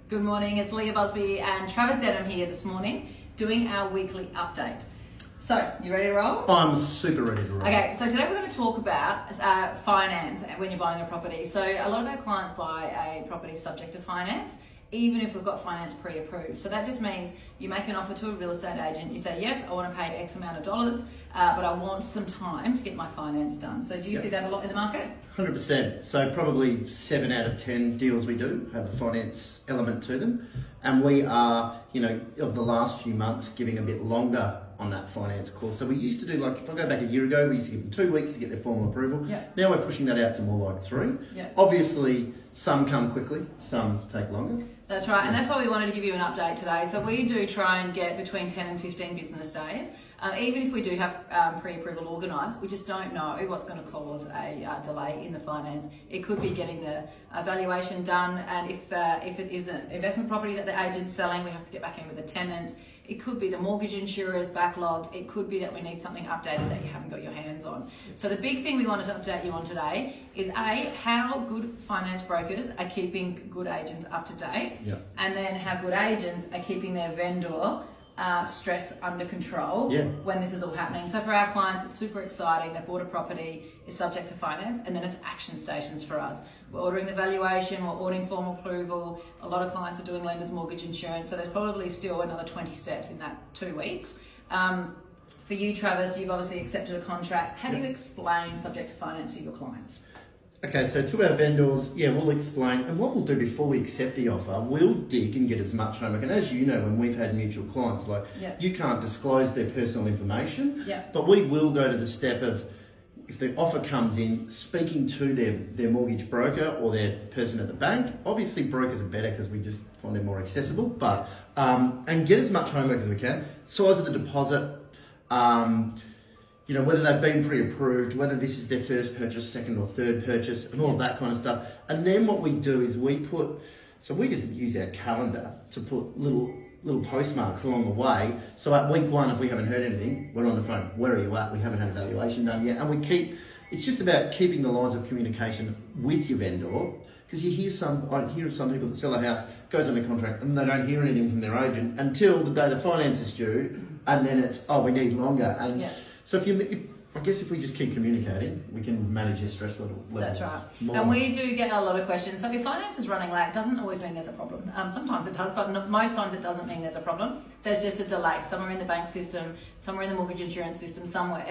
Good morning, it's Leah Busby and Travis Denham here this morning doing our weekly update. So, you ready to roll? I'm super ready to roll. Okay, so today we're going to talk about finance when you're buying a property. So a lot of our clients buy a property subject to finance, even if we've got finance pre-approved. So that just means you make an offer to a real estate agent, you say, yes, I want to pay X amount of dollars, but I want some time to get my finance done. So do you see that a lot in the market? 100%. So probably 7 out of 10 deals we do have a finance element to them. And we are, of the last few months, giving a bit longer on that finance course. So we used to do, like, if I go back a year ago, we used to give them 2 weeks to get their formal approval. Yeah. Now we're pushing that out to more like 3. Yeah. Obviously, some come quickly, some take longer. That's right, and that's why we wanted to give you an update today. So we do try and get between 10 and 15 business days. Even if we do have pre-approval organised, we just don't know what's going to cause a delay in the finance. It could be getting the valuation done, and if it is an investment property that the agent's selling, we have to get back in with the tenants. It could be the mortgage insurers backlogged. It could be that we need something updated that you haven't got your hands on. So the big thing we wanted to update you on today is how good finance brokers are keeping good agents up to date, and then how good agents are keeping their vendor stress under control when this is all happening. So for our clients, it's super exciting. They've bought a property, it's subject to finance, and then it's action stations for us. We're ordering the valuation, we're ordering formal approval. A lot of clients are doing lender's mortgage insurance, so there's probably still another 20 steps in that 2 weeks. For you, Travis, you've obviously accepted a contract. How do you explain subject to finance to your clients? Okay, so to our vendors, we'll explain, and what we'll do before we accept the offer, we'll dig and get as much homework. And as you know, when we've had mutual clients, you can't disclose their personal information, but we will go to the step of, if the offer comes in, speaking to their mortgage broker or their person at the bank. Obviously, brokers are better because we just find them more accessible, but and get as much homework as we can. Size of the deposit, whether they've been pre-approved, whether this is their first purchase, second or third purchase, and all of that kind of stuff. And then what we do is we just use our calendar to put little postmarks along the way. So at week 1, if we haven't heard anything, we're on the phone. Where are you at? We haven't had a valuation done yet. And it's just about keeping the lines of communication with your vendor, because I hear of some people that sell a house, goes under contract, and they don't hear anything from their agent until the day the finance is due, and then it's, we need longer. And so I guess if we just keep communicating, we can manage your stress levels. That's right. And we do get a lot of questions. So if finance is running late, doesn't always mean there's a problem. Sometimes it does, but most times it doesn't mean there's a problem. There's just a delay somewhere in the bank system, somewhere in the mortgage insurance system, somewhere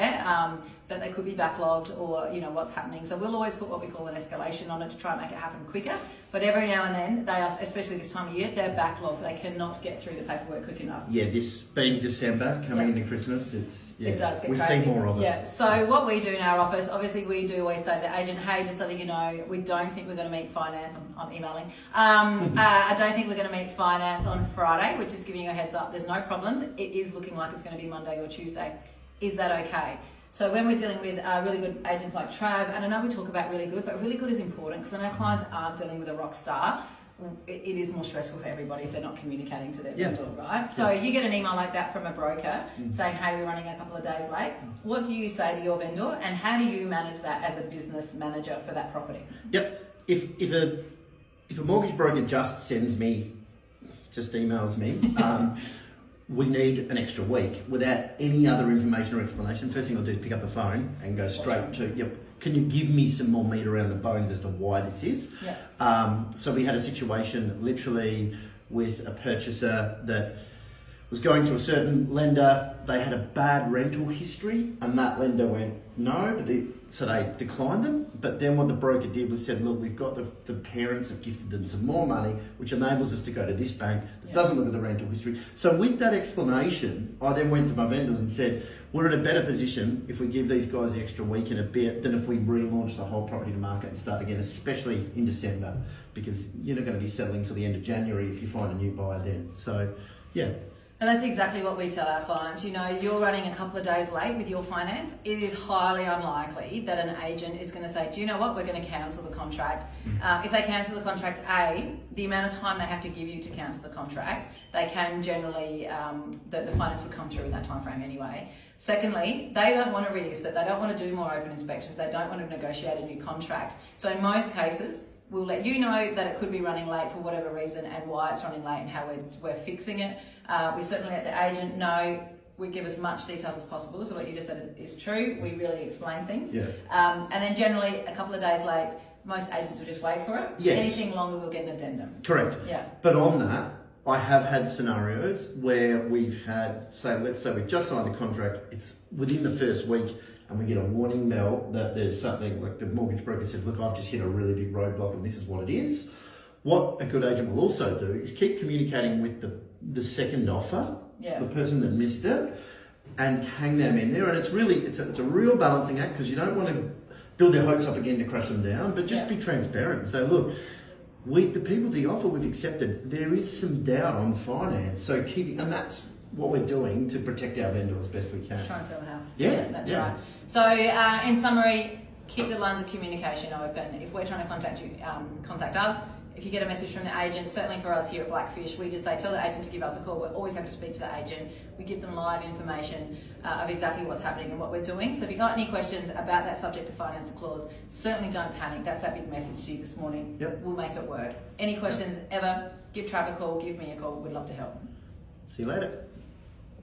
that they could be backlogged or what's happening. So we'll always put what we call an escalation on it to try and make it happen quicker. But every now and then, they are, especially this time of year, they're backlogged. They cannot get through the paperwork quick enough. Yeah, this being December, coming into Christmas, it does get we crazy. See more of it. Yeah, so what we do in our office, obviously we do always say to the agent, hey, just letting you know, we don't think we're going to meet finance. I'm emailing. I don't think we're going to meet finance on Friday, which is giving you a heads up. There's no problems. It is looking like it's going to be Monday or Tuesday. Is that okay? So when we're dealing with really good agents like Trav, and I know we talk about really good, but really good is important, because when our clients aren't dealing with a rock star, it is more stressful for everybody if they're not communicating to their vendor, right? So you get an email like that from a broker saying, hey, we're running a couple of days late. What do you say to your vendor, and how do you manage that as a business manager for that property? If a mortgage broker just emails me, we need an extra week without any other information or explanation. First thing I'll do is pick up the phone and go straight to, can you give me some more meat around the bones as to why this is? So we had a situation literally with a purchaser that was going to a certain lender. They had a bad rental history, and that lender went, no, so they declined them. But then what the broker did was said, look, we've got the parents have gifted them some more money, which enables us to go to this bank that doesn't look at the rental history. So with that explanation, I then went to my vendors and said, we're in a better position if we give these guys the extra week and a bit than if we relaunch the whole property to market and start again, especially in December, because you're not going to be settling till the end of January if you find a new buyer then. So, And that's exactly what we tell our clients. You're running a couple of days late with your finance. It is highly unlikely that an agent is going to say, do you know what, we're going to cancel the contract. If they cancel the contract, the amount of time they have to give you to cancel the contract, they can generally, the finance would come through in that time frame anyway. Secondly, they don't want to release it. They don't want to do more open inspections. They don't want to negotiate a new contract. So in most cases, We'll let you know that it could be running late for whatever reason and why it's running late and how we're fixing it. We certainly let the agent know. We give as much details as possible. So what you just said is true. We really explain things. Yeah. And then generally a couple of days late, most agents will just wait for it. Yes. Anything longer, we'll get an addendum. Correct. Yeah. But on that, I have had scenarios where we've had, let's say we've just signed the contract, it's within the first week, and we get a warning bell that there's something, like the mortgage broker says, look, I've just hit a really big roadblock and this is what it is. What a good agent will also do is keep communicating with the second offer, the person that missed it, and hang them in there. And it's really, it's a real balancing act, because you don't want to build their hopes up again to crush them down, but just be transparent and say, look, the people, the offer we've accepted, there is some doubt on finance. So and that's what we're doing to protect our vendor as best we can. Try and sell the house. Yeah, that's right. So in summary, keep the lines of communication open. If we're trying to contact you, contact us. If you get a message from the agent, certainly for us here at Blackfish, we just say, tell the agent to give us a call. We're always happy to speak to the agent. We give them live information of exactly what's happening and what we're doing. So if you've got any questions about that subject to finance clause, certainly don't panic. That's our big message to you this morning. Yep. We'll make it work. Any questions ever, give Trav a call, give me a call. We'd love to help. See you later.